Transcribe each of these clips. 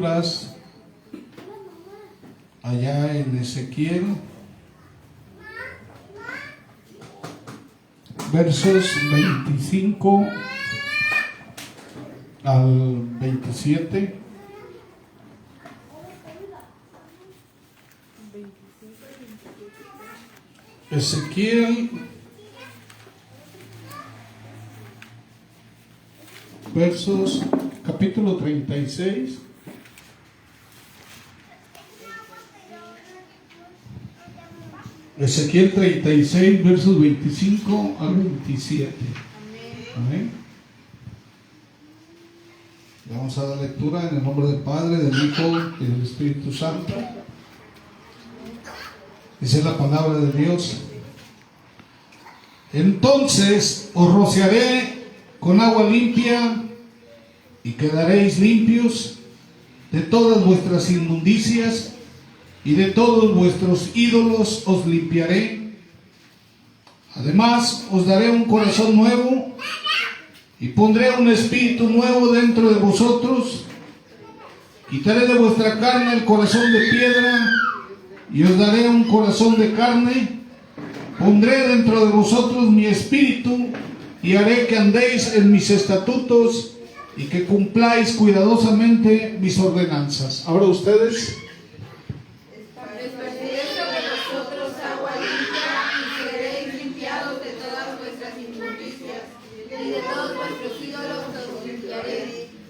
lecturas allá en Ezequiel, versos 25 al 27. Ezequiel, versos, capítulo 36. Ezequiel 36, versos 25 al 27. Amén. Vamos a dar lectura en el nombre del Padre, del Hijo y del Espíritu Santo. Dice la palabra de Dios: entonces os rociaré con agua limpia y quedaréis limpios de todas vuestras inmundicias, y de todos vuestros ídolos os limpiaré. Además os daré un corazón nuevo y pondré un espíritu nuevo dentro de vosotros. Quitaré de vuestra carne el corazón de piedra y os daré un corazón de carne. Pondré dentro de vosotros mi espíritu y haré que andéis en mis estatutos y que cumpláis cuidadosamente mis ordenanzas. Ahora ustedes.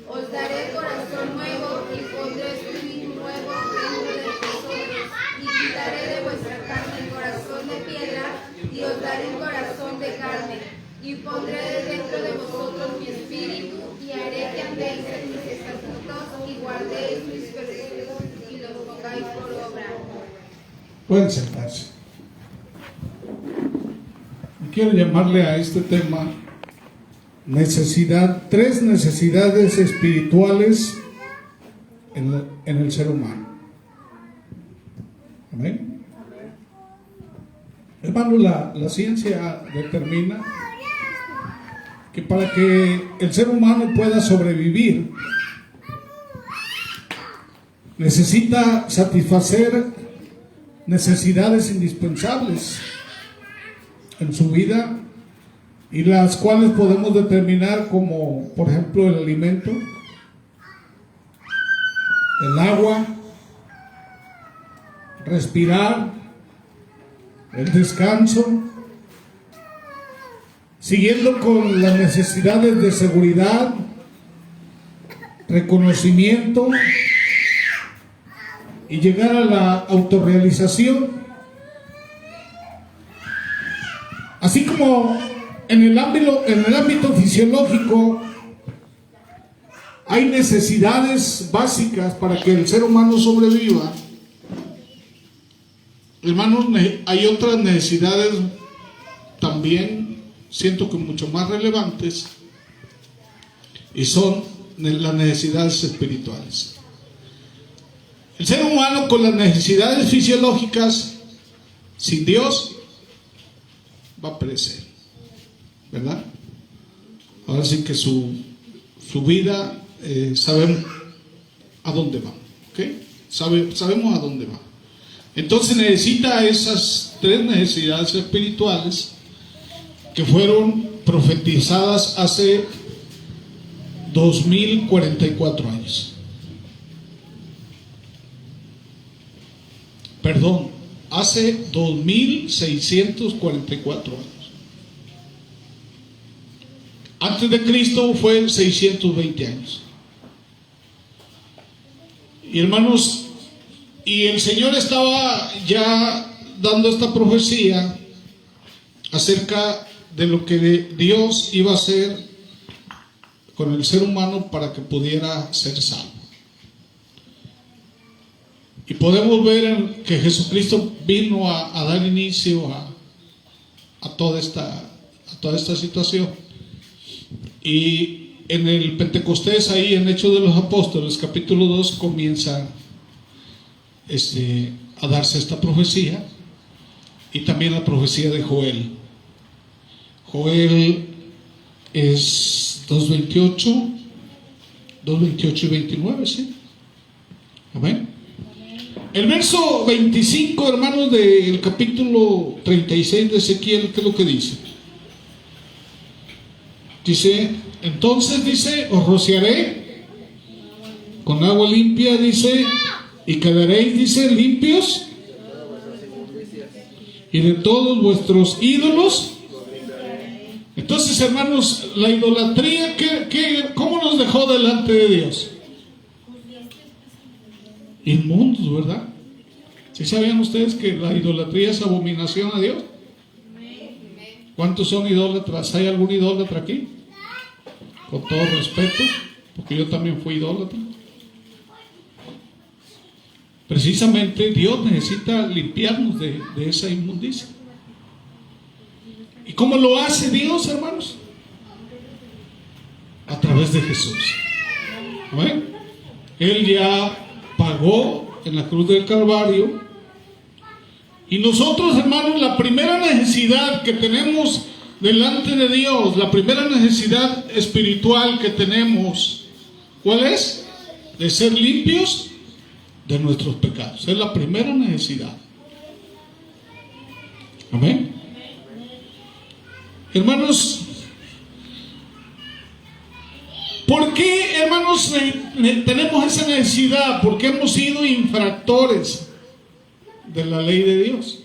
Os daré corazón nuevo y pondré espíritu nuevo dentro de vosotros, y quitaré de vuestra carne el corazón de piedra y os daré un corazón de carne, y pondré dentro de vosotros mi espíritu y haré que andéis en mis estatutos y guardéis mis preceptos y los pongáis por obra. Pueden sentarse. Quiero llamarle a este tema tres necesidades espirituales en el ser humano. Amén. Hermano, la ciencia determina que para que el ser humano pueda sobrevivir, necesita satisfacer necesidades indispensables en su vida, y las cuales podemos determinar como, por ejemplo, el alimento, el agua, respirar, el descanso, siguiendo con las necesidades de seguridad, reconocimiento y llegar a la autorrealización. Así como en el ámbito fisiológico hay necesidades básicas para que el ser humano sobreviva, hermanos, hay otras necesidades también, siento que mucho más relevantes, y son las necesidades espirituales. El ser humano, con las necesidades fisiológicas, sin Dios, va a perecer, ¿verdad? Ahora sí que su vida, sabemos a dónde va, ¿ok? Sabemos a dónde va. Entonces necesita esas tres necesidades espirituales que fueron profetizadas hace 2044 años. Perdón, hace 2644 años. Antes de Cristo fue 620 años. Y hermanos, y el Señor estaba ya dando esta profecía acerca de lo que Dios iba a hacer con el ser humano para que pudiera ser salvo. Y podemos ver que Jesucristo vino a dar inicio a toda esta situación. Y en el Pentecostés, ahí en Hechos de los Apóstoles, capítulo 2, comienza a darse esta profecía, y también la profecía de Joel. Joel es 2:28 y 29, ¿sí? Amén. El verso 25, hermanos, del capítulo 36 de Ezequiel, ¿qué es lo que dice? Dice, entonces dice, os rociaré con agua limpia, dice, y quedaréis, dice, limpios, y de todos vuestros ídolos. Entonces, hermanos, la idolatría, ¿cómo nos dejó delante de Dios? Inmundos, ¿verdad? ¿Sí sabían ustedes que la idolatría es abominación a Dios? ¿Cuántos son idólatras? ¿Hay algún idólatra aquí? Con todo respeto, porque yo también fui idólatra. Precisamente Dios necesita limpiarnos de esa inmundicia. ¿Y cómo lo hace Dios, hermanos? A través de Jesús. ¿Amén? Él ya pagó en la cruz del Calvario. Y nosotros, hermanos, la primera necesidad que tenemos delante de Dios, la primera necesidad espiritual que tenemos, ¿cuál es? De ser limpios de nuestros pecados. Es la primera necesidad. Amén. Hermanos, ¿por qué, hermanos, tenemos esa necesidad? Porque hemos sido infractores de la ley de Dios.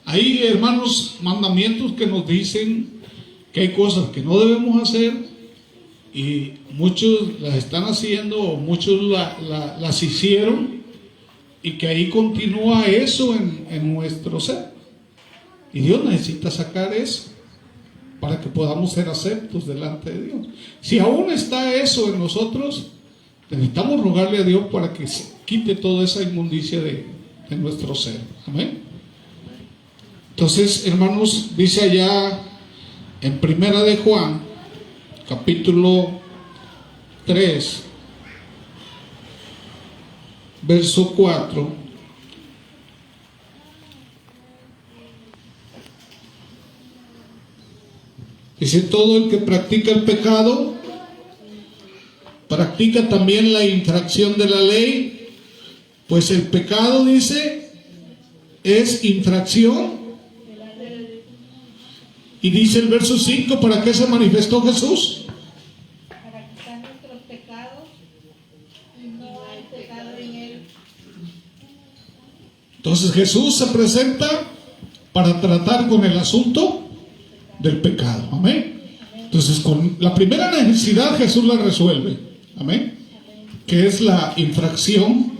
Hay, hermanos, mandamientos que nos dicen que hay cosas que no debemos hacer y muchos las están haciendo o muchos las hicieron, y que ahí continúa eso en nuestro ser. Y Dios necesita sacar eso para que podamos ser aceptos delante de Dios. Si aún está eso en nosotros, necesitamos rogarle a Dios para que se quite toda esa inmundicia de nuestro ser. Amén. Entonces, hermanos, dice allá en Primera de Juan, capítulo 3, verso 4. Dice, todo el que practica el pecado, practica también la infracción de la ley, pues el pecado, dice, es infracción. Y dice el verso 5, ¿para qué se manifestó Jesús? Para quitar nuestros pecados, y no hay pecado en él. Entonces Jesús se presenta para tratar con el asunto del pecado. Amén. Entonces, con la primera necesidad Jesús la resuelve. Amén. Que es la infracción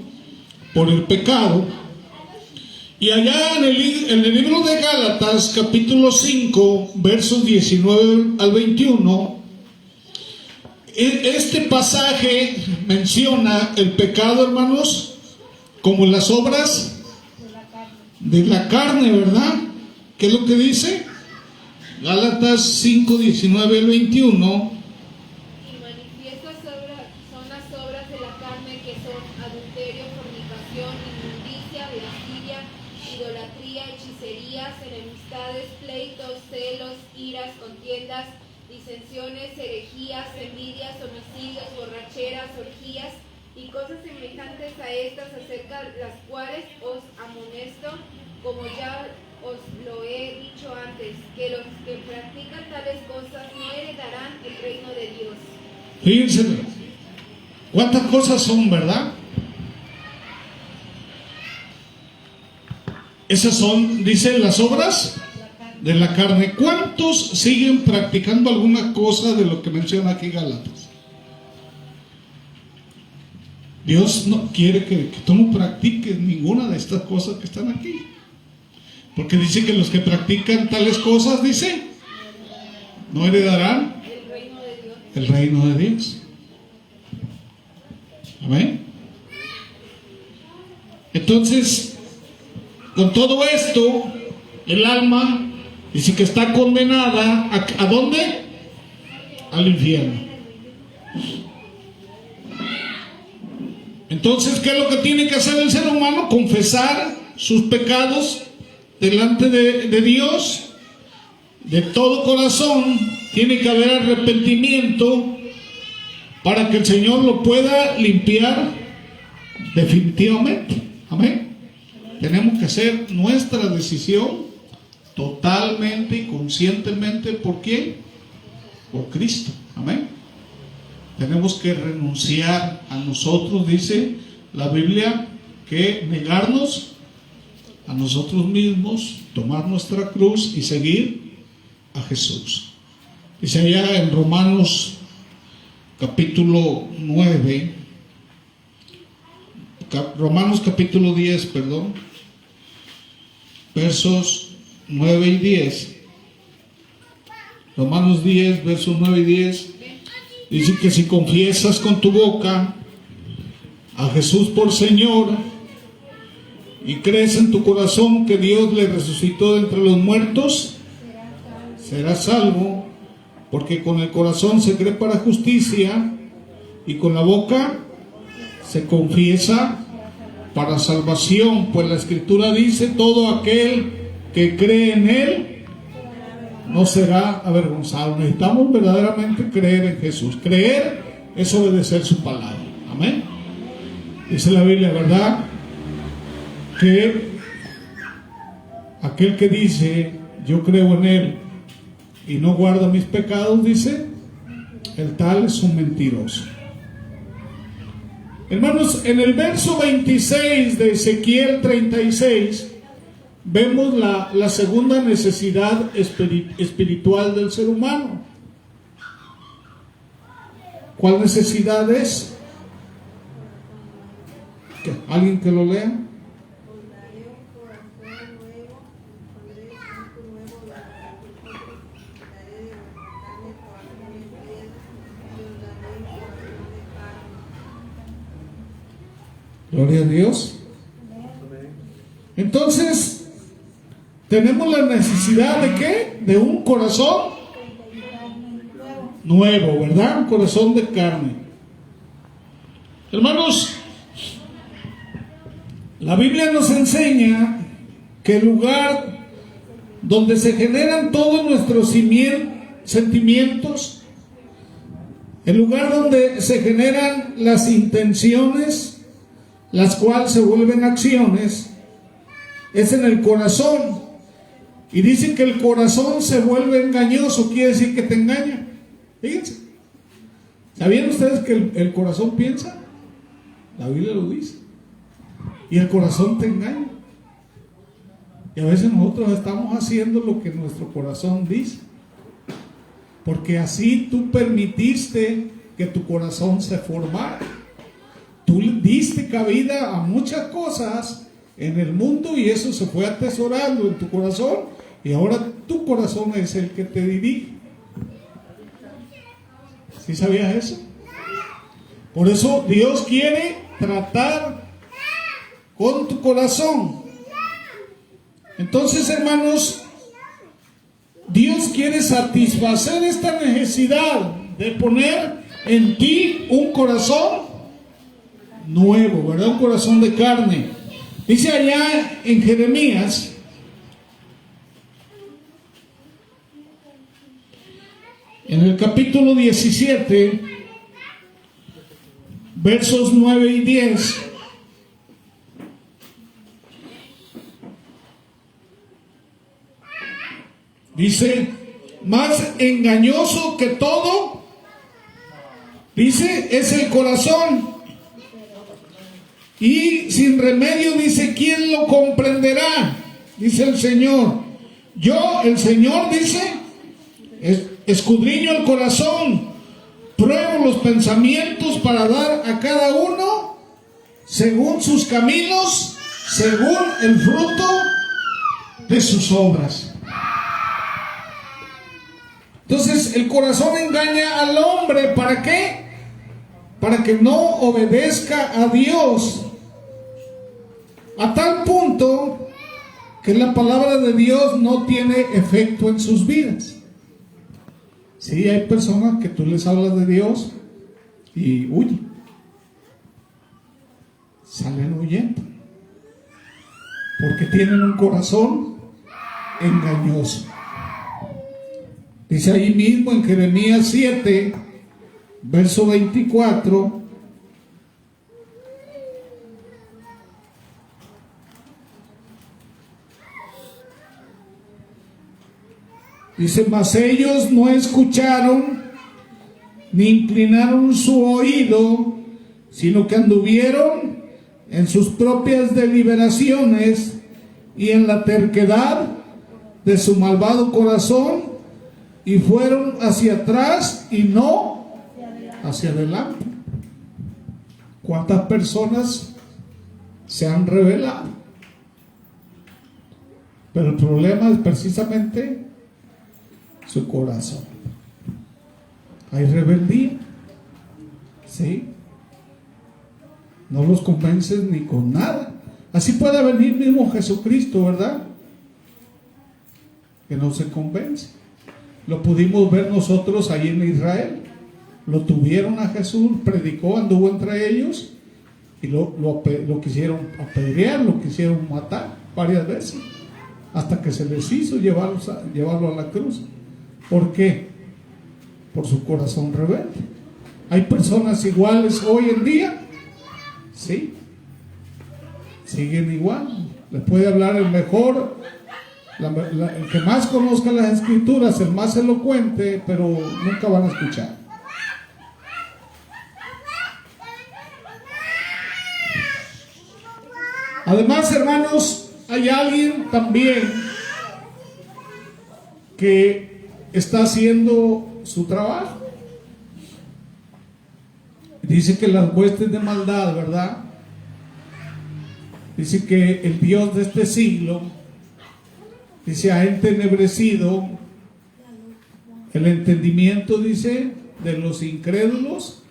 por el pecado. Y allá en el libro de Gálatas, capítulo 5, versos 19 al 21, este pasaje menciona el pecado, hermanos, como las obras de la carne, ¿verdad? ¿Qué es lo que dice? Gálatas 5, 19 al 21. Y manifiestas son las obras de la carne, que son adulterio, fornicación, inmundicia, lascivia, idolatría, hechicerías, enemistades, pleitos, celos, iras, contiendas, disensiones, herejías, envidias, homicidios, borracheras, orgías y cosas semejantes a estas, acerca de las cuales os amonesto, como ya os lo he dicho antes, que los que practican tales cosas no heredarán el reino de Dios. Fíjense cuántas cosas son, ¿verdad? Esas son, dicen, las obras de la carne. ¿Cuántos siguen practicando alguna cosa de lo que menciona aquí Gálatas? Dios no quiere que tú no practiques ninguna de estas cosas que están aquí. Porque dice que los que practican tales cosas, dice, no heredarán El reino de Dios. el reino de Dios. Amén. Entonces, con todo esto, el alma dice que está condenada ¿a dónde? Al infierno. Entonces, ¿qué es lo que tiene que hacer el ser humano? Confesar sus pecados delante de Dios de todo corazón. Tiene que haber arrepentimiento para que el Señor lo pueda limpiar Definitivamente. Amén. Tenemos que hacer nuestra decisión totalmente y conscientemente. ¿Por quién? Por Cristo. Amén. Tenemos que renunciar a nosotros, dice la Biblia, que negarnos a nosotros mismos, tomar nuestra cruz y seguir a Jesús. Dice allá en Romanos capítulo 9, Romanos capítulo 10, perdón, versos 9 y 10. Romanos 10, versos 9 y 10. Dice que si confiesas con tu boca a Jesús por Señor y crees en tu corazón que Dios le resucitó de entre los muertos, serás salvo, porque con el corazón se cree para justicia y con la boca se confiesa para salvación. Pues la Escritura dice: todo aquel que cree en Él no será avergonzado. Necesitamos verdaderamente creer en Jesús. Creer es obedecer su palabra. Amén. Dice la Biblia, ¿verdad?, que aquel que dice yo creo en Él y no guarda mis pecados, dice, el tal es un mentiroso. Hermanos, en el verso 26 de Ezequiel 36 vemos la segunda necesidad espiritual del ser humano. ¿Cuál necesidad es? ¿Alguien que lo lea? Gloria a Dios. Entonces, tenemos la necesidad de ¿qué? De un corazón nuevo, ¿verdad? Un corazón de carne. Hermanos, la Biblia nos enseña que el lugar donde se generan todos nuestros sentimientos, el lugar donde se generan las intenciones, las cuales se vuelven acciones, es en el corazón. Y dicen que el corazón se vuelve engañoso, quiere decir que te engaña. Fíjense. ¿Sabían ustedes que el corazón piensa? La Biblia lo dice. Y el corazón te engaña. Y a veces nosotros estamos haciendo lo que nuestro corazón dice. Porque así tú permitiste que tu corazón se formara. Tú diste cabida a muchas cosas en el mundo y eso se fue atesorando en tu corazón y ahora tu corazón es el que te dirige. ¿Sí sabías eso? Por eso Dios quiere tratar con tu corazón. Entonces, hermanos, Dios quiere satisfacer esta necesidad de poner en ti un corazón nuevo, ¿verdad? Un corazón de carne. Dice allá en Jeremías, en el capítulo 17, versos 9 y 10. Dice: más engañoso que todo, dice, es el corazón, y sin remedio, dice, ¿quién lo comprenderá? Dice el Señor. Yo, el Señor, dice, escudriño el corazón, pruebo los pensamientos para dar a cada uno según sus caminos, según el fruto de sus obras. Entonces, el corazón engaña al hombre. ¿Para qué? Para que no obedezca a Dios. A tal punto que la palabra de Dios no tiene efecto en sus vidas. Sí, hay personas que tú les hablas de Dios y huyen. Salen huyendo. Porque tienen un corazón engañoso. Dice ahí mismo en Jeremías 7, verso 24. Dice, mas ellos no escucharon ni inclinaron su oído, sino que anduvieron en sus propias deliberaciones y en la terquedad de su malvado corazón, y fueron hacia atrás y no hacia adelante. ¿Cuántas personas se han rebelado? Pero el problema es precisamente su corazón. Hay rebeldía, ¿sí? No los convences ni con nada. Así puede venir mismo Jesucristo, ¿verdad? Que no se convence. Lo pudimos ver nosotros ahí en Israel. Lo tuvieron a Jesús, predicó, anduvo entre ellos y lo quisieron apedrear, lo quisieron matar varias veces, hasta que se les hizo llevarlo a la cruz. ¿Por qué? Por su corazón rebelde. Hay personas iguales hoy en día, ¿sí? Siguen igual. Les puede hablar el mejor, el que más conozca las escrituras, el más elocuente, pero nunca van a escuchar. Además, hermanos, hay alguien también que está haciendo su trabajo. Dice que las huestes de maldad, ¿verdad? Dice que el Dios de este siglo, dice, ha entenebrecido el entendimiento, dice, de los incrédulos,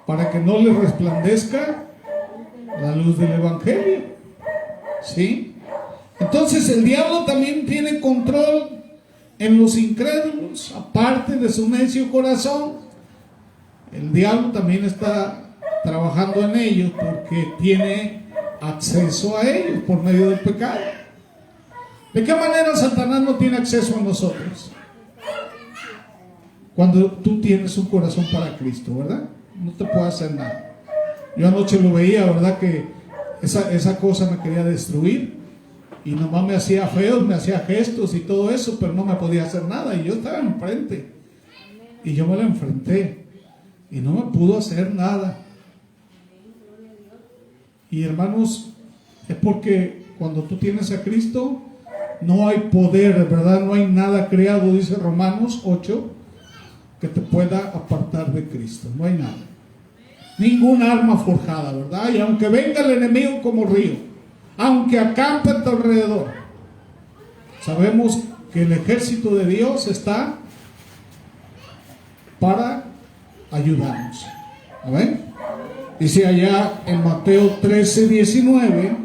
para que no les resplandezca la luz del Evangelio. ¿Sí? Entonces el diablo también tiene control en los incrédulos, aparte de su necio corazón. El diablo también está trabajando en ellos porque tiene acceso a ellos por medio del pecado. ¿De qué manera Satanás no tiene acceso a nosotros? Cuando tú tienes un corazón para Cristo, ¿verdad? No te puede hacer nada. Yo anoche lo veía, ¿verdad? Que esa cosa me quería destruir y nomás me hacía feos, me hacía gestos y todo eso, pero no me podía hacer nada, y yo estaba enfrente y yo me la enfrenté y no me pudo hacer nada. Y hermanos, es porque cuando tú tienes a Cristo no hay poder, ¿verdad? No hay nada creado, dice Romanos 8, que te pueda apartar de Cristo. No hay nada, ningún arma forjada, ¿verdad? Y aunque venga el enemigo como río, aunque acampe a tu alrededor, sabemos que el ejército de Dios está para ayudarnos. ¿Amén? Dice allá en Mateo 13:19,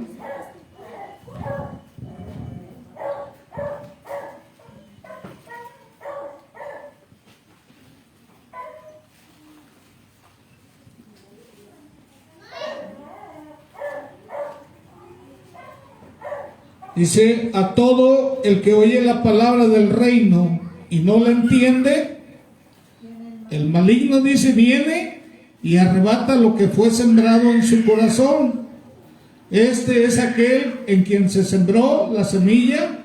dice, a todo el que oye la palabra del reino y no la entiende, el maligno, dice, viene y arrebata lo que fue sembrado en su corazón. Este es aquel en quien se sembró la semilla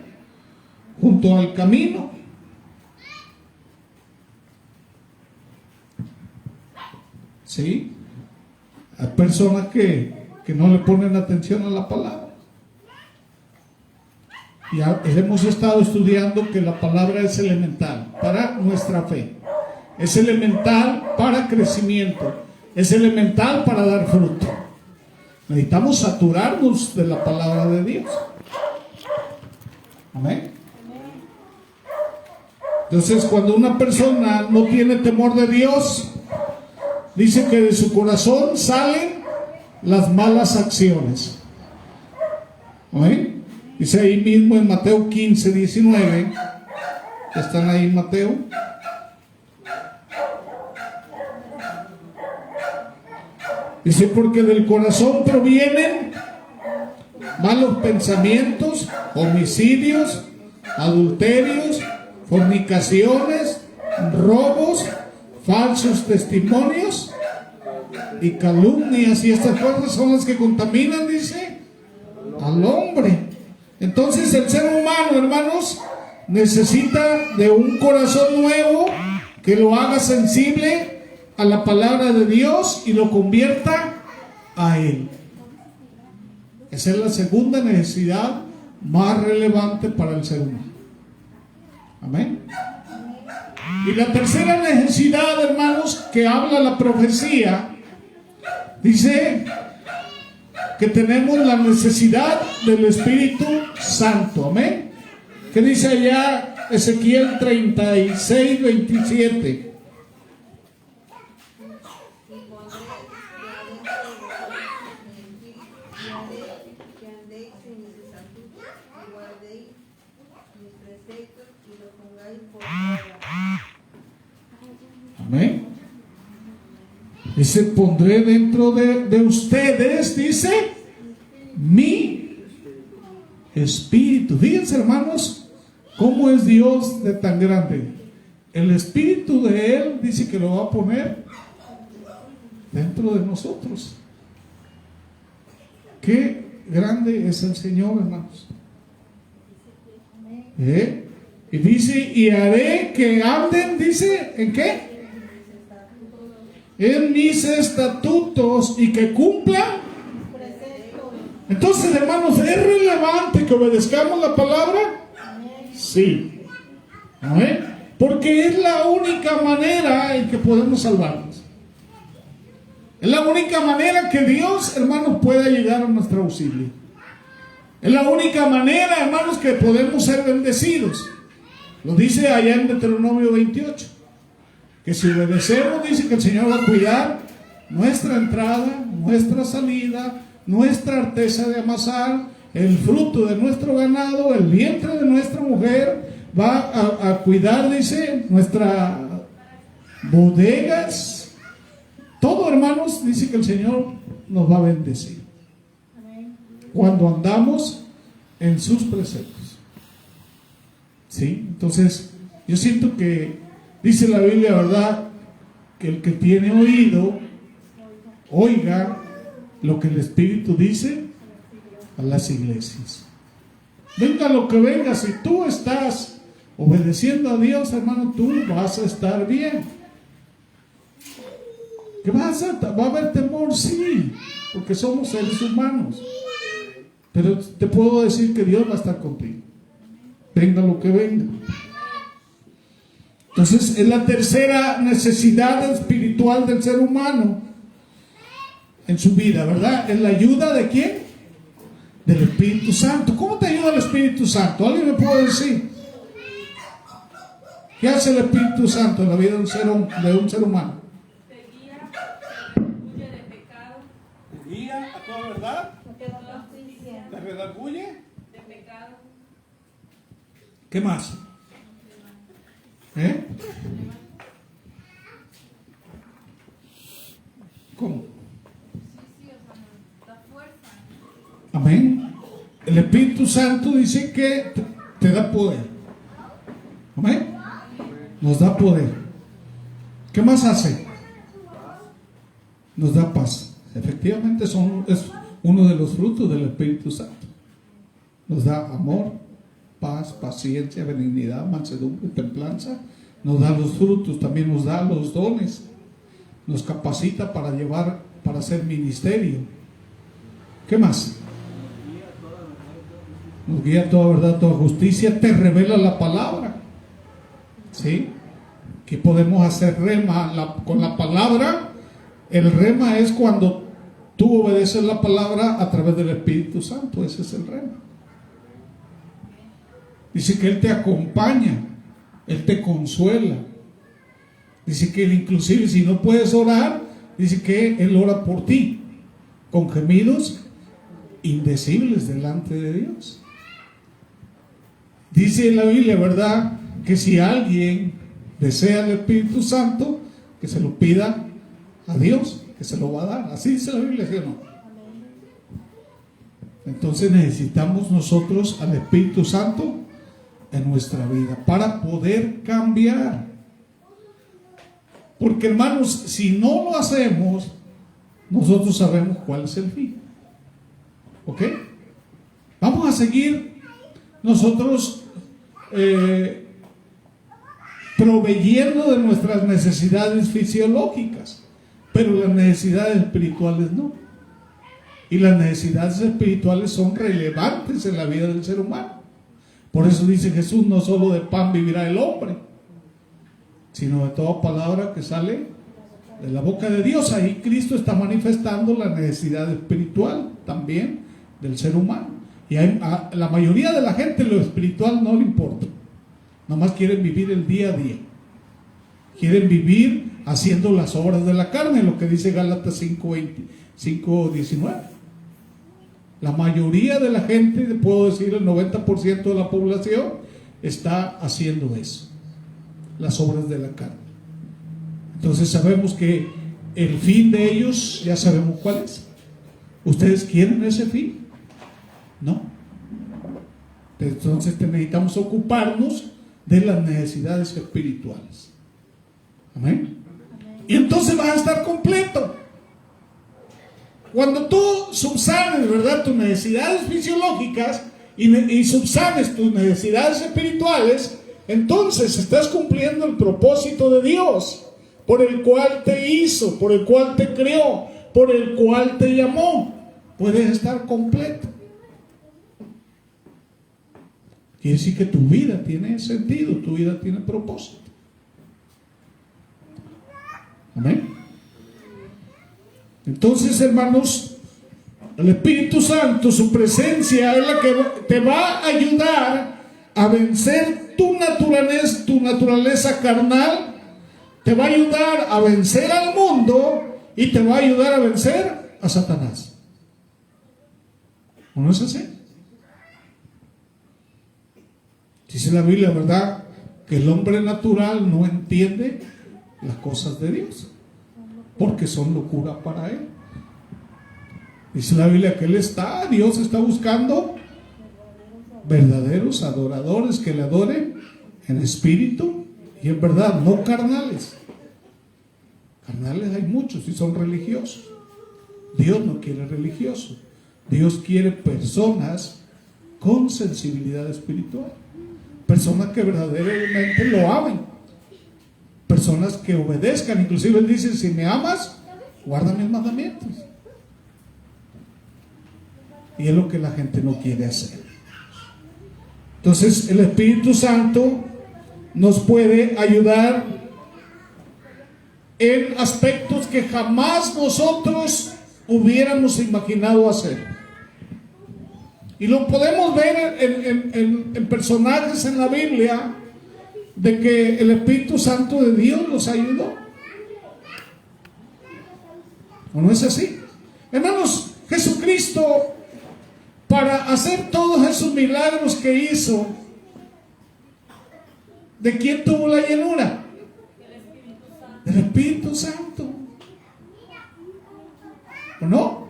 junto al camino. ¿Sí? Hay personas que no le ponen atención a la palabra. Ya hemos estado estudiando que la palabra es elemental para nuestra fe, es elemental para crecimiento, es elemental para dar fruto. Necesitamos saturarnos de la palabra de Dios. Amén. Entonces, cuando una persona no tiene temor de Dios, dice que de su corazón salen las malas acciones. Amén. Dice ahí mismo en Mateo 15:19, están ahí en Mateo. Dice, porque del corazón provienen malos pensamientos, homicidios, adulterios, fornicaciones, robos, falsos testimonios y calumnias. Y estas cosas son las que contaminan, dice, al hombre. Entonces el ser humano, hermanos, necesita de un corazón nuevo que lo haga sensible a la palabra de Dios y lo convierta a Él. Esa es la segunda necesidad más relevante para el ser humano. Amén. Y la tercera necesidad, hermanos, que habla la profecía, dice que tenemos la necesidad del Espíritu Santo. Amén. ¿Qué dice allá Ezequiel 36, 27? Amén. Dice, pondré dentro de ustedes, dice, mi espíritu. Fíjense, hermanos, cómo es Dios de tan grande. El espíritu de Él dice que lo va a poner dentro de nosotros. Qué grande es el Señor, hermanos. Y dice, y haré que anden, dice, ¿en qué? En mis estatutos y que cumplan. Entonces, hermanos, ¿es relevante que obedezcamos la palabra? Sí. ¿Amén? Porque es la única manera en que podemos salvarnos. Es la única manera que Dios, hermanos, pueda llegar a nuestro auxilio. Es la única manera, hermanos, que podemos ser bendecidos. Lo dice allá en Deuteronomio 28. Que si obedecemos, dice que el Señor va a cuidar nuestra entrada, nuestra salida, nuestra arteza de amasar, el fruto de nuestro ganado, el vientre de nuestra mujer, va a cuidar, dice, nuestras bodegas. Todo, hermanos, dice que el Señor nos va a bendecir. Cuando andamos en sus preceptos. ¿Sí? Entonces, yo siento que dice la Biblia, ¿verdad?, que el que tiene oído, oiga lo que el Espíritu dice a las iglesias. Venga lo que venga, si tú estás obedeciendo a Dios, hermano, tú vas a estar bien. ¿Qué va a haber temor? Sí, porque somos seres humanos. Pero te puedo decir que Dios va a estar contigo. Venga lo que venga. Entonces, es la tercera necesidad espiritual del ser humano en su vida, ¿verdad? Es la ayuda ¿de quién? Del Espíritu Santo. ¿Cómo te ayuda el Espíritu Santo? ¿Alguien me puede decir? ¿Qué hace el Espíritu Santo en la vida de un ser humano? Te guía, te redarguye de pecado. Te guía a toda verdad. Justicia. Te redarguye De pecado. ¿Qué más? ¿Cómo? Sí, o sea, nos da fuerza. Amén. El Espíritu Santo dice que te da poder. Amén. Nos da poder. ¿Qué más hace? Nos da paz. Efectivamente es uno de los frutos del Espíritu Santo. Nos da amor, paz, paciencia, benignidad, mansedumbre, templanza. Nos da los frutos, también nos da los dones. Nos capacita para hacer ministerio. ¿Qué más? Nos guía a toda verdad, toda justicia. Te revela la palabra. ¿Sí? ¿Qué podemos hacer rema con la palabra? El rema es cuando tú obedeces la palabra a través del Espíritu Santo. Ese es el rema. Dice que Él te acompaña, Él te consuela. Dice que Él, inclusive si no puedes orar, dice que Él ora por ti con gemidos indecibles delante de Dios. Dice en la Biblia, ¿verdad?, que si alguien desea el Espíritu Santo, que se lo pida a Dios, que se lo va a dar. Así dice la Biblia, ¿sí o no? Entonces necesitamos nosotros al Espíritu Santo en nuestra vida para poder cambiar. Porque, hermanos, si no lo hacemos, nosotros sabemos cuál es el fin. ¿Ok? Vamos a seguir nosotros proveyendo de nuestras necesidades fisiológicas, pero las necesidades espirituales no. Y las necesidades espirituales son relevantes en la vida del ser humano. Por eso dice Jesús: no solo de pan vivirá el hombre, sino de toda palabra que sale de la boca de Dios. Ahí Cristo está manifestando la necesidad espiritual también del ser humano. Y a la mayoría de la gente lo espiritual no le importa. Nomás quieren vivir el día a día. Quieren vivir haciendo las obras de la carne, lo que dice Gálatas 5:19. La mayoría de la gente, puedo decir el 90% de la población, está haciendo eso, las obras de la carne. Entonces sabemos que el fin de ellos, ya sabemos cuál es. ¿Ustedes quieren ese fin? No. Entonces necesitamos ocuparnos de las necesidades espirituales. Amén. Y entonces vas a estar completo. Cuando tú subsanes, ¿verdad?, tus necesidades fisiológicas y subsanes tus necesidades espirituales, entonces estás cumpliendo el propósito de Dios, por el cual te hizo, por el cual te creó, por el cual te llamó. Puedes estar completo. Quiere decir que tu vida tiene sentido, tu vida tiene propósito. Amén. Entonces, hermanos, el Espíritu Santo, su presencia es la que te va a ayudar a vencer tu naturaleza carnal, te va a ayudar a vencer al mundo y te va a ayudar a vencer a Satanás. ¿O no es así? Dice la Biblia, ¿verdad?, que el hombre natural no entiende las cosas de Dios, porque son locura para él. Dice la Biblia que Dios está buscando verdaderos adoradores que le adoren en espíritu y en verdad, no carnales. Carnales hay muchos y son religiosos. Dios no quiere religiosos. Dios quiere personas con sensibilidad espiritual, personas que verdaderamente lo amen, personas que obedezcan. Inclusive él dice: si me amas, guarda mis mandamientos. Y es lo que la gente no quiere hacer. Entonces el Espíritu Santo nos puede ayudar en aspectos que jamás nosotros hubiéramos imaginado hacer. Y lo podemos ver en personajes en la Biblia, de que el Espíritu Santo de Dios los ayudó. ¿O no es así? Hermanos, Jesucristo, para hacer todos esos milagros que hizo, ¿de quién tuvo la llenura? Del Espíritu Santo. ¿O no?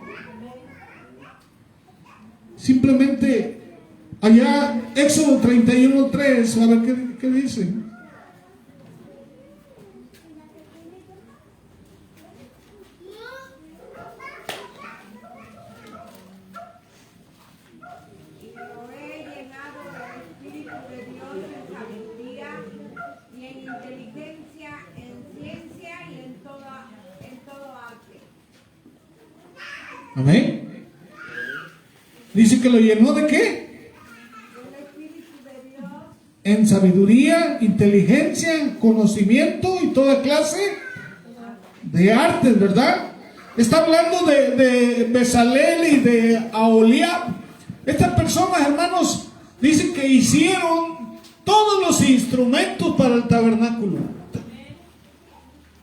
Simplemente allá, Éxodo 31:3, a ver qué dice. Amén. Dice que lo llenó ¿de qué? En sabiduría, inteligencia, conocimiento y toda clase de artes, ¿verdad? Está hablando de Bezalel y de Aholiab. Estas personas, hermanos, dicen que hicieron todos los instrumentos para el tabernáculo.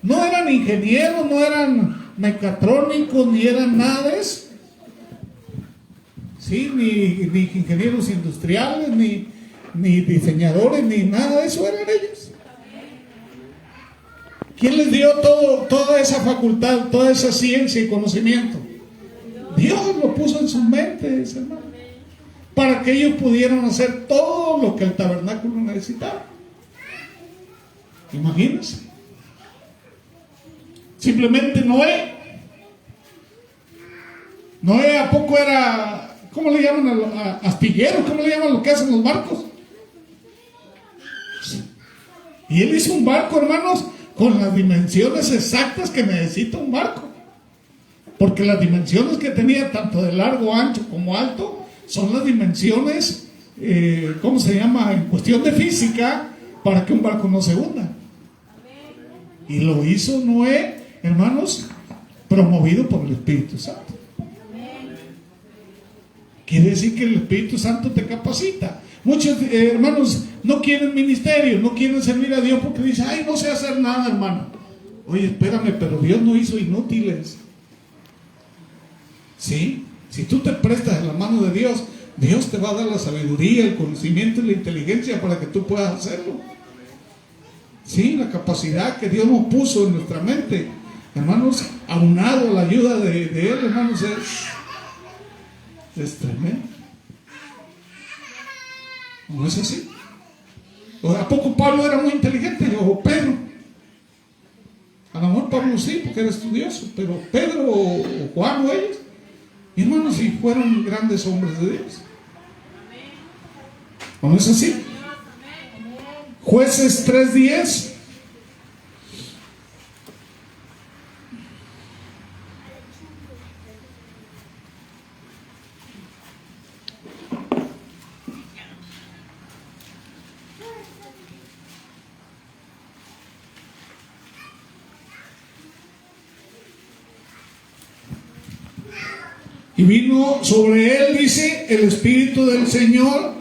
No eran ingenieros, no eran mecatrónicos, ni eran nada de eso. Sí, ni ingenieros industriales, ni diseñadores, ni nada de eso eran ellos. ¿Quién les dio toda esa facultad, toda esa ciencia y conocimiento? Dios lo puso en sus mentes, hermano, para que ellos pudieran hacer todo lo que el tabernáculo necesitaba. Imagínense. Simplemente Noé ¿a poco era, cómo le llaman astilleros? ¿Cómo le llaman lo que hacen los barcos? Y Él hizo un barco, hermanos, con las dimensiones exactas que necesita un barco. Porque las dimensiones que tenía, tanto de largo, ancho como alto, son las dimensiones, ¿cómo se llama? En cuestión de física, para que un barco no se hunda. Y lo hizo Noé, hermanos, promovido por el Espíritu Santo. Quiere decir que el Espíritu Santo te capacita. Muchos hermanos no quieren ministerio, no quieren servir a Dios porque dicen, ay, no sé hacer nada, hermano. Oye, espérame, pero Dios no hizo inútiles. ¿Sí? Si tú te prestas en la mano de Dios, Dios te va a dar la sabiduría, el conocimiento y la inteligencia para que tú puedas hacerlo. Sí, la capacidad que Dios nos puso en nuestra mente, hermanos, aunado a la ayuda de Él, hermanos, es tremendo. ¿No es así? ¿A poco Pablo era muy inteligente? O Pedro. A lo mejor Pablo sí, porque era estudioso, pero Pedro o Juan o ellos, hermanos, sí fueron grandes hombres de Dios. ¿No es así? Jueces 3:10. Y vino sobre él, dice, el Espíritu del Señor,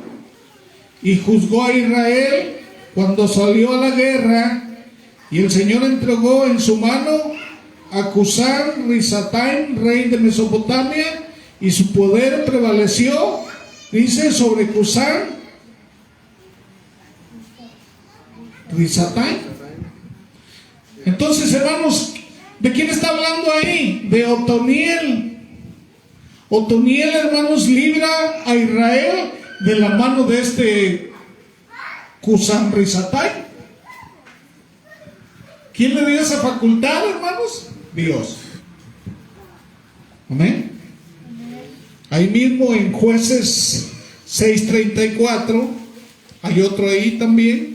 y juzgó a Israel cuando salió a la guerra, y el Señor entregó en su mano a Cusán Risataim, rey de Mesopotamia, y su poder prevaleció, dice, sobre Cusán Risataim. Entonces, hermanos, ¿de quién está hablando ahí? De Otoniel. Otoniel, hermanos, libra a Israel de la mano de este Cusán Risataim. ¿Quién le dio esa facultad, hermanos? Dios. Amén. Ahí mismo en Jueces 6:34 hay otro ahí también.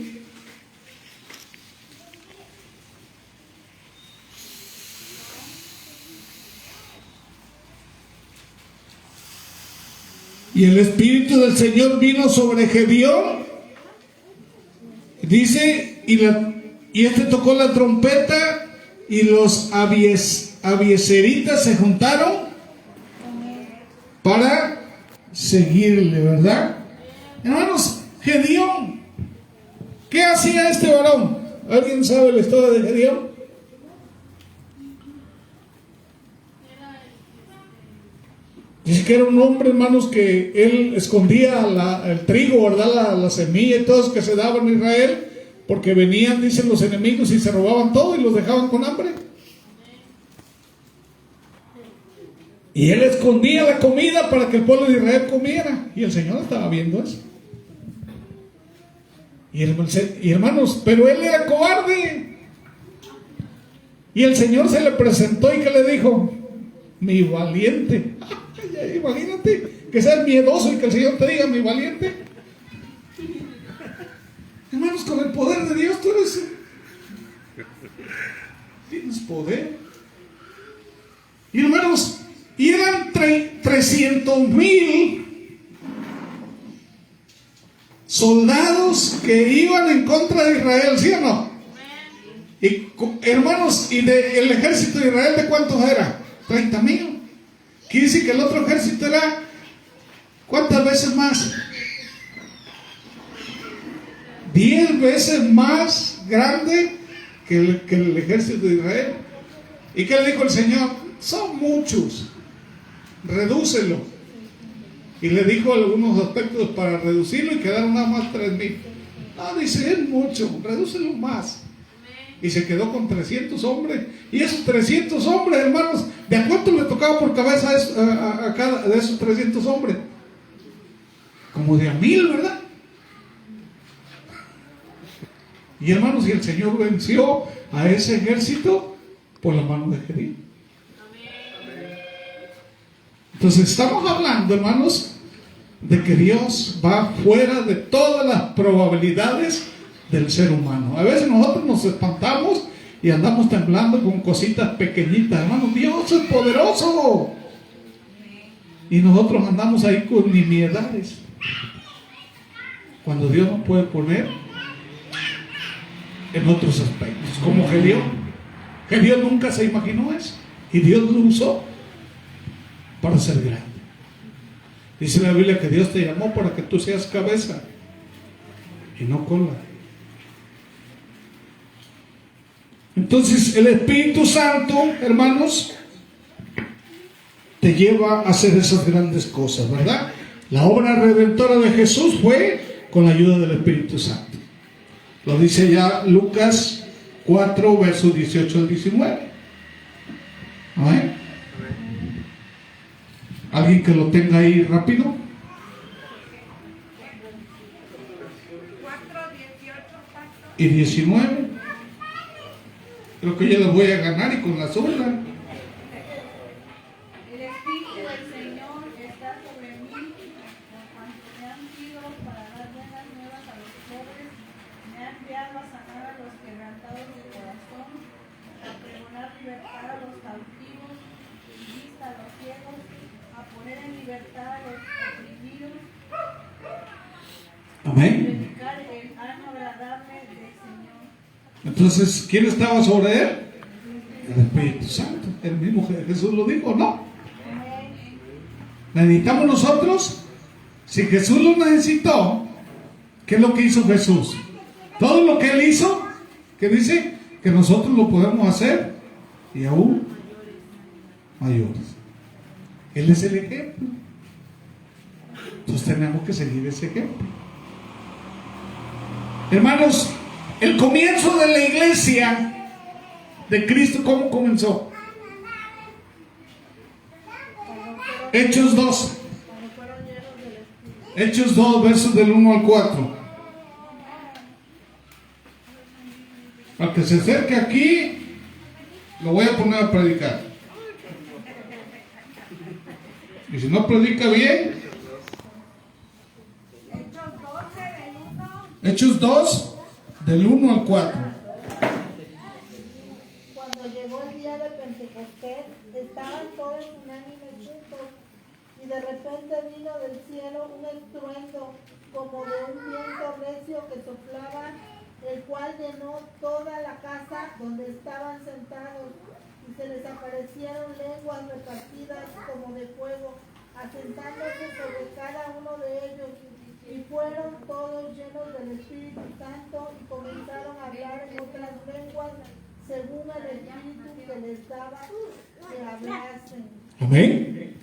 Y el Espíritu del Señor vino sobre Gedeón, dice, y este tocó la trompeta, y los abieseritas se juntaron para seguirle, ¿verdad? Hermanos, Gedeón, ¿qué hacía este varón? ¿Alguien sabe la historia de Gedeón? Dice que era un hombre, hermanos, que él escondía el trigo, ¿verdad? La semilla y todo eso que se daba en Israel, porque venían, dicen, los enemigos y se robaban todo y los dejaban con hambre. Y él escondía la comida para que el pueblo de Israel comiera. Y el Señor estaba viendo eso. Y hermanos, pero él era cobarde. Y el Señor se le presentó y que le dijo, mi valiente. Imagínate que seas miedoso y que el Señor te diga, mi valiente. Hermanos, con el poder de Dios tú tienes poder. Y hermanos, y eran 300,000 soldados que iban en contra de Israel, ¿sí o no? Y hermanos, y el ejército de Israel, ¿de cuántos era? 30,000. Quiere decir que el otro ejército era ¿cuántas veces más? 10 veces más grande que el ejército de Israel. ¿Y qué le dijo el Señor? Son muchos, redúcelo. Y le dijo algunos aspectos para reducirlo y quedaron nada más 3,000. No, dice, es mucho, redúcelo más. Y se quedó con 300 hombres. Y esos 300 hombres, hermanos, ¿de a cuánto le tocaba por cabeza a cada de esos 300 hombres? Como de a 1,000, ¿verdad? Y hermanos, y el Señor venció a ese ejército por la mano de Gedeón. Entonces estamos hablando, hermanos, de que Dios va fuera de todas las probabilidades del ser humano. A veces nosotros nos espantamos y andamos temblando con cositas pequeñitas. Hermano, Dios es poderoso. Y nosotros andamos ahí con nimiedades. Cuando Dios nos puede poner en otros aspectos, como Gedeón. Gedeón nunca se imaginó eso. Y Dios lo usó para ser grande. Dice la Biblia que Dios te llamó para que tú seas cabeza y no cola. Entonces el Espíritu Santo, hermanos, te lleva a hacer esas grandes cosas, ¿verdad? La obra redentora de Jesús fue con la ayuda del Espíritu Santo. Lo dice ya Lucas 4, versos 18 al 19. ¿Amén? ¿Alguien que lo tenga ahí rápido? 4, 18, pastor. Y 19. Creo que yo les voy a ganar y con la sola. El Espíritu del Señor está sobre mí, por cuanto me han ungido para dar buenas nuevas a los pobres, me ha enviado a sanar a los quebrantados de corazón, a pregonar libertad a los cautivos, y vista a los ciegos, a poner en libertad a los oprimidos, Amén. predicar el año agradable del Señor. Entonces, ¿quién estaba sobre él? El Espíritu Santo. El mismo Jesús lo dijo, ¿no? ¿Necesitamos nosotros? Si Jesús lo necesitó, ¿qué es lo que hizo Jesús? Todo lo que él hizo, que dice que nosotros lo podemos hacer y aún mayores. Él es el ejemplo. Entonces tenemos que seguir ese ejemplo. Hermanos, el comienzo de la iglesia de Cristo, ¿cómo comenzó? Hechos 2. Hechos 2, versos del 1 al 4. Para que se acerque aquí, lo voy a poner a predicar. Y si no predica bien, Hechos 2, del 1 al 4. Cuando llegó el día de Pentecostés, estaban todos unánimes juntos, y de repente vino del cielo un estruendo como de un viento recio que soplaba, el cual llenó toda la casa donde estaban sentados, y se les aparecieron lenguas repartidas como de fuego, asentándose sobre cada uno de ellos. Y fueron todos llenos del Espíritu Santo y comenzaron a hablar en otras lenguas según el Espíritu que les daba que hablasen. Amén.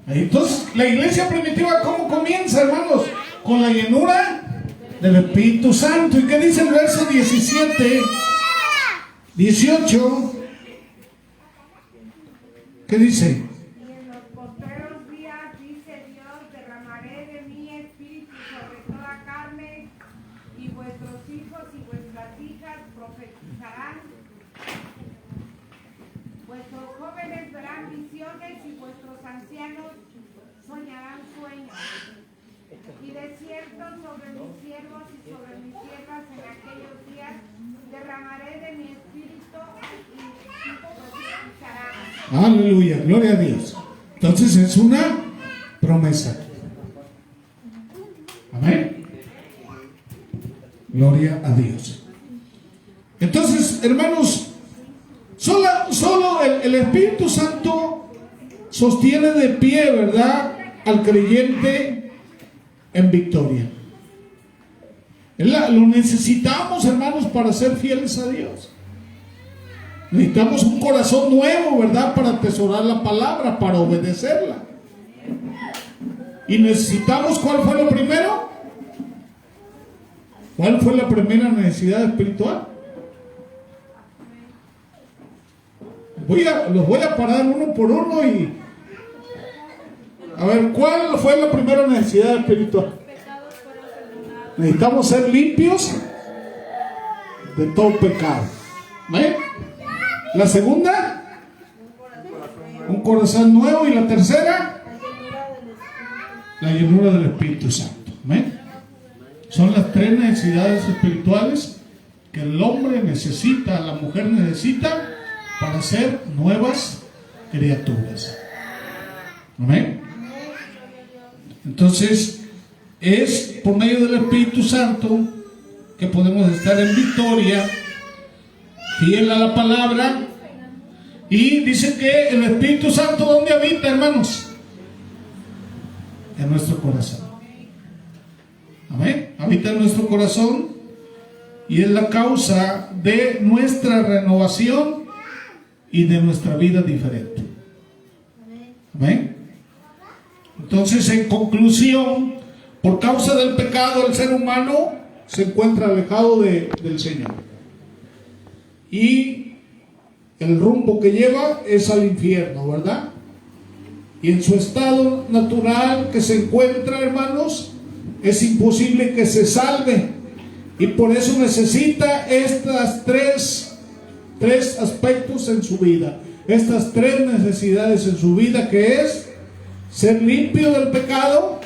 Entonces, la iglesia primitiva, ¿cómo comienza, hermanos? Con la llenura del Espíritu Santo. ¿Y qué dice el verso 17? 18. ¿Qué dice? Vuestros jóvenes verán visiones y vuestros ancianos soñarán sueños. Y de cierto sobre mis siervos y sobre mis siervas en aquellos días derramaré de mi espíritu y profetizarán. Aleluya, gloria a Dios. Entonces es una promesa. Amén. Gloria a Dios. Entonces, hermanos, solo el Espíritu Santo sostiene de pie, ¿verdad?, al creyente en victoria. Lo necesitamos, hermanos, para ser fieles a Dios. Necesitamos un corazón nuevo, ¿verdad?, para atesorar la palabra, para obedecerla. Y necesitamos, ¿cuál fue lo primero? ¿Cuál fue la primera necesidad espiritual? Los voy a parar uno por uno y a ver, ¿cuál fue la primera necesidad espiritual? Necesitamos ser limpios de todo pecado. ¿Ven? La segunda, un corazón nuevo. Y la tercera, la llenura del Espíritu Santo. ¿Ven? Son las tres necesidades espirituales que el hombre necesita, la mujer necesita para ser nuevas criaturas. Amén. Entonces, es por medio del Espíritu Santo que podemos estar en victoria, fiel a la palabra. Y dice que el Espíritu Santo, ¿dónde habita, hermanos? En nuestro corazón. Amén. Habita en nuestro corazón y es la causa de nuestra renovación y de nuestra vida diferente. Amén. Entonces, en conclusión, por causa del pecado, el ser humano se encuentra alejado del Señor. Y el rumbo que lleva es al infierno, ¿verdad? Y en su estado natural que se encuentra, hermanos, es imposible que se salve. Y por eso necesita estas tres aspectos en su vida. Estas tres necesidades en su vida, que es ser limpio del pecado,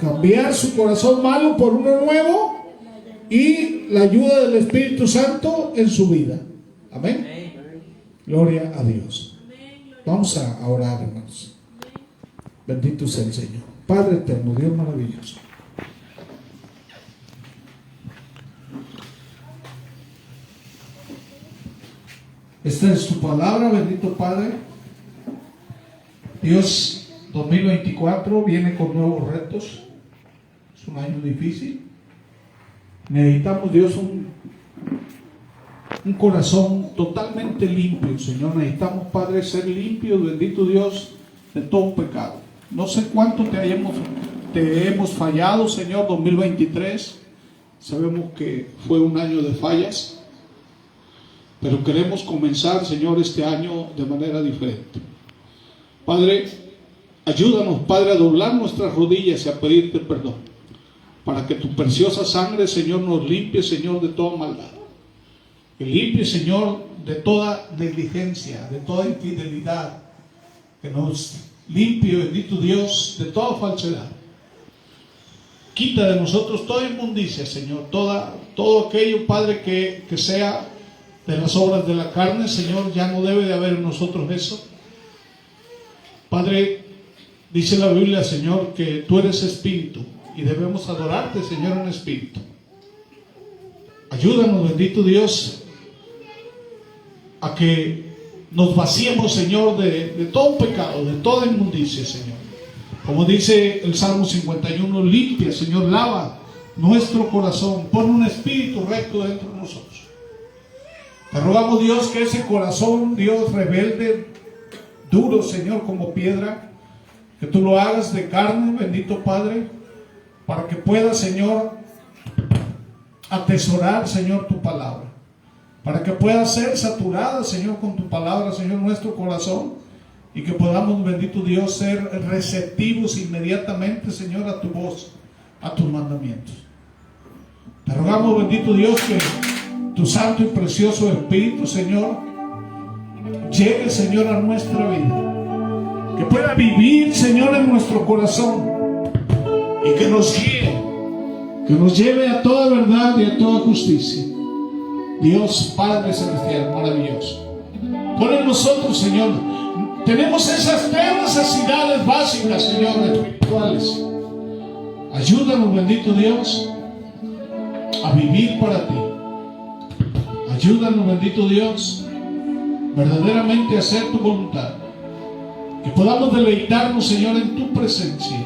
cambiar su corazón malo por uno nuevo y la ayuda del Espíritu Santo en su vida. Amén. Gloria a Dios. Vamos a orar, hermanos. Bendito sea el Señor. Padre eterno, Dios maravilloso. Esta es tu palabra, bendito Padre. Dios, 2024 viene con nuevos retos. Es un año difícil. Necesitamos, Dios, un corazón totalmente limpio, Señor. Necesitamos, Padre, ser limpios, bendito Dios, de todo pecado. No sé cuánto te hemos fallado, Señor, 2023. Sabemos que fue un año de fallas, pero queremos comenzar, Señor, este año de manera diferente. Padre, ayúdanos, Padre, a doblar nuestras rodillas y a pedirte perdón, para que tu preciosa sangre, Señor, nos limpie, Señor, de toda maldad. Que limpie, Señor, de toda negligencia, de toda infidelidad. Que nos limpie, bendito Dios, de toda falsedad. Quita de nosotros toda inmundicia, Señor, todo aquello, Padre, que sea de las obras de la carne, Señor. Ya no debe de haber en nosotros eso. Padre, dice la Biblia, Señor, que tú eres espíritu y debemos adorarte, Señor, en espíritu. Ayúdanos, bendito Dios, a que nos vaciemos, Señor, de todo pecado, de toda inmundicia, Señor. Como dice el Salmo 51, limpia, Señor, lava nuestro corazón, pon un espíritu recto dentro de nosotros. Te rogamos, Dios, que ese corazón, Dios, rebelde, duro, Señor, como piedra, que tú lo hagas de carne, bendito Padre, para que pueda, Señor, atesorar, Señor, tu palabra, para que pueda ser saturada, Señor, con tu palabra, Señor, nuestro corazón, y que podamos, bendito Dios, ser receptivos inmediatamente, Señor, a tu voz, a tus mandamientos. Te rogamos, bendito Dios, que tu santo y precioso Espíritu, Señor, llegue, Señor, a nuestra vida, que pueda vivir, Señor, en nuestro corazón, y que nos guíe, que nos lleve a toda verdad y a toda justicia. Dios Padre Celestial, maravilloso, pon en nosotros, Señor, tenemos esas tres necesidades básicas, Señor, espirituales. Ayúdanos, bendito Dios, a vivir para ti. Ayúdanos, bendito Dios, verdaderamente a hacer tu voluntad. Que podamos deleitarnos, Señor, en tu presencia.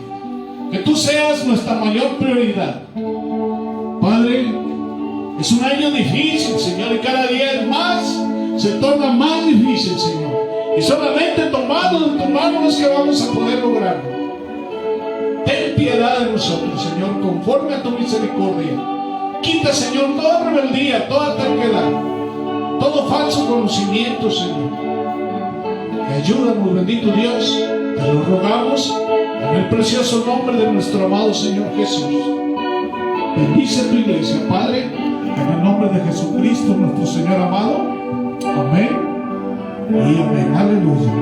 Que tú seas nuestra mayor prioridad. Padre, es un año difícil, Señor, y cada día se torna más difícil, Señor. Y solamente tomados de tu mano es que vamos a poder lograrlo. Ten piedad de nosotros, Señor, conforme a tu misericordia. Quita, Señor, toda rebeldía, toda terquedad, todo falso conocimiento, Señor. Que ayúdanos, bendito Dios, te lo rogamos en el precioso nombre de nuestro amado Señor Jesús. Bendice tu iglesia, Padre, en el nombre de Jesucristo, nuestro Señor amado. Amén y amén. Aleluya.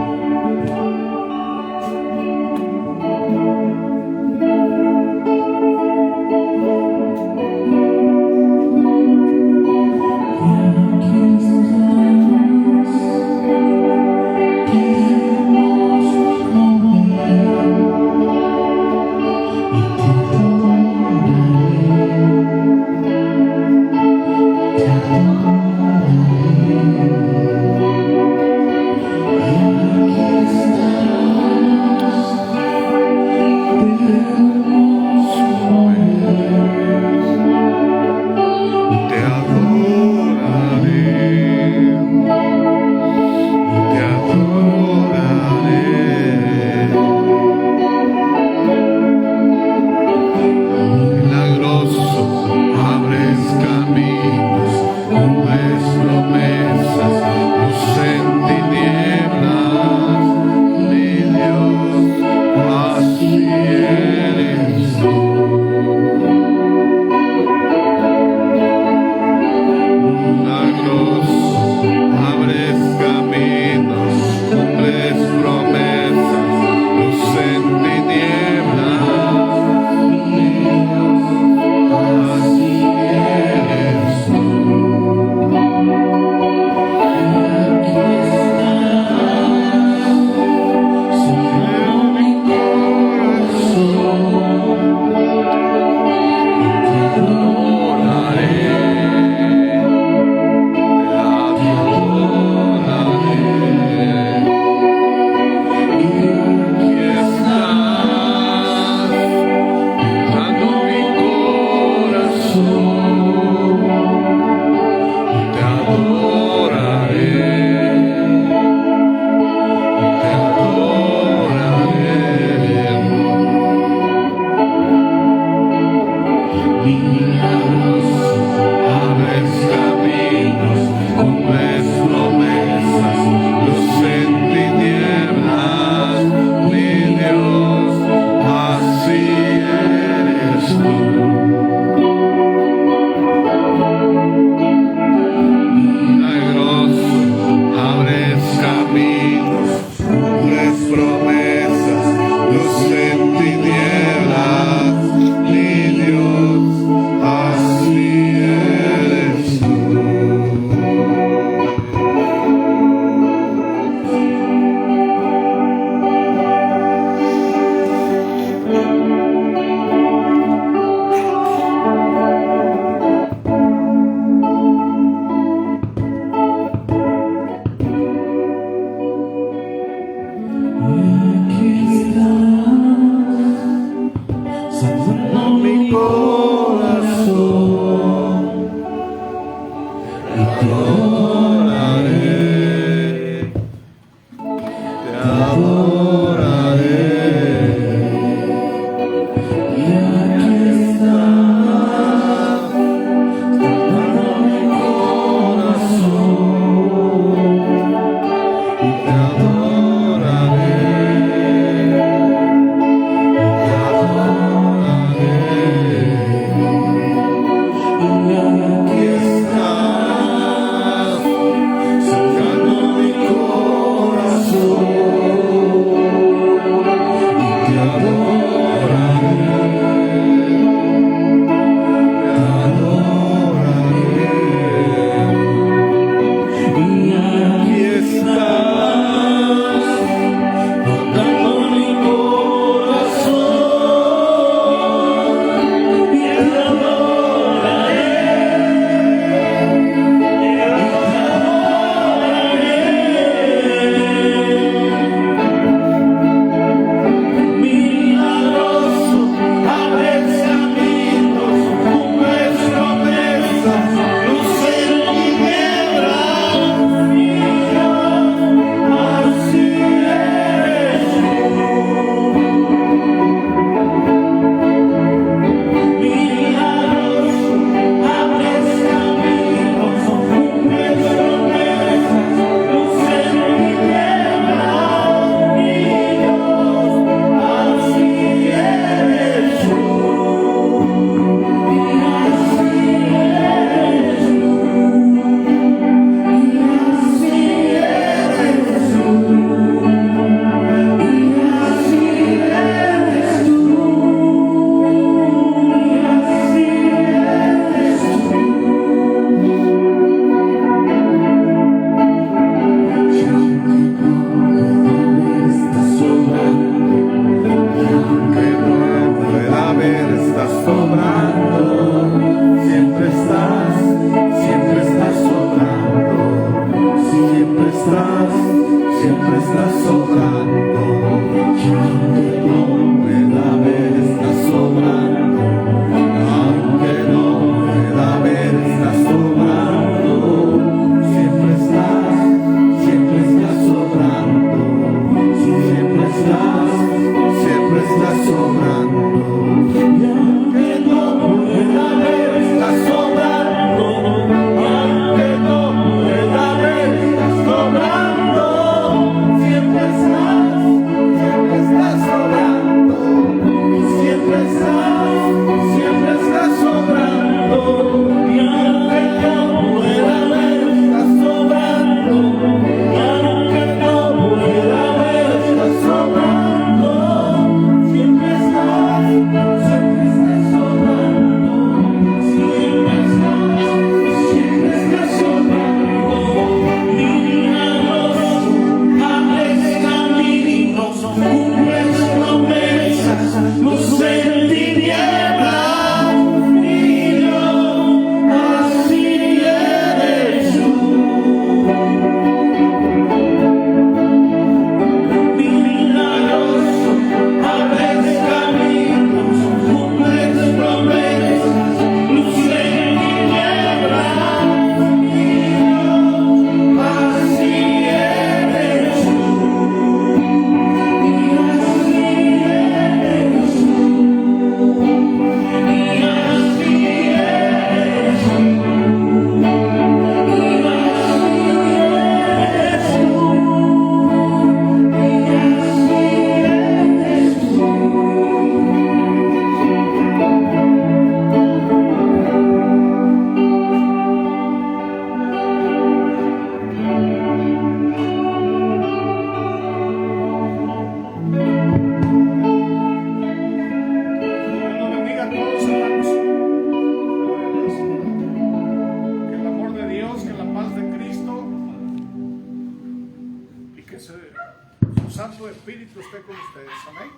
Santo Espíritu esté con ustedes. Amén.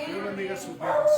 Dios bendiga sus vidas.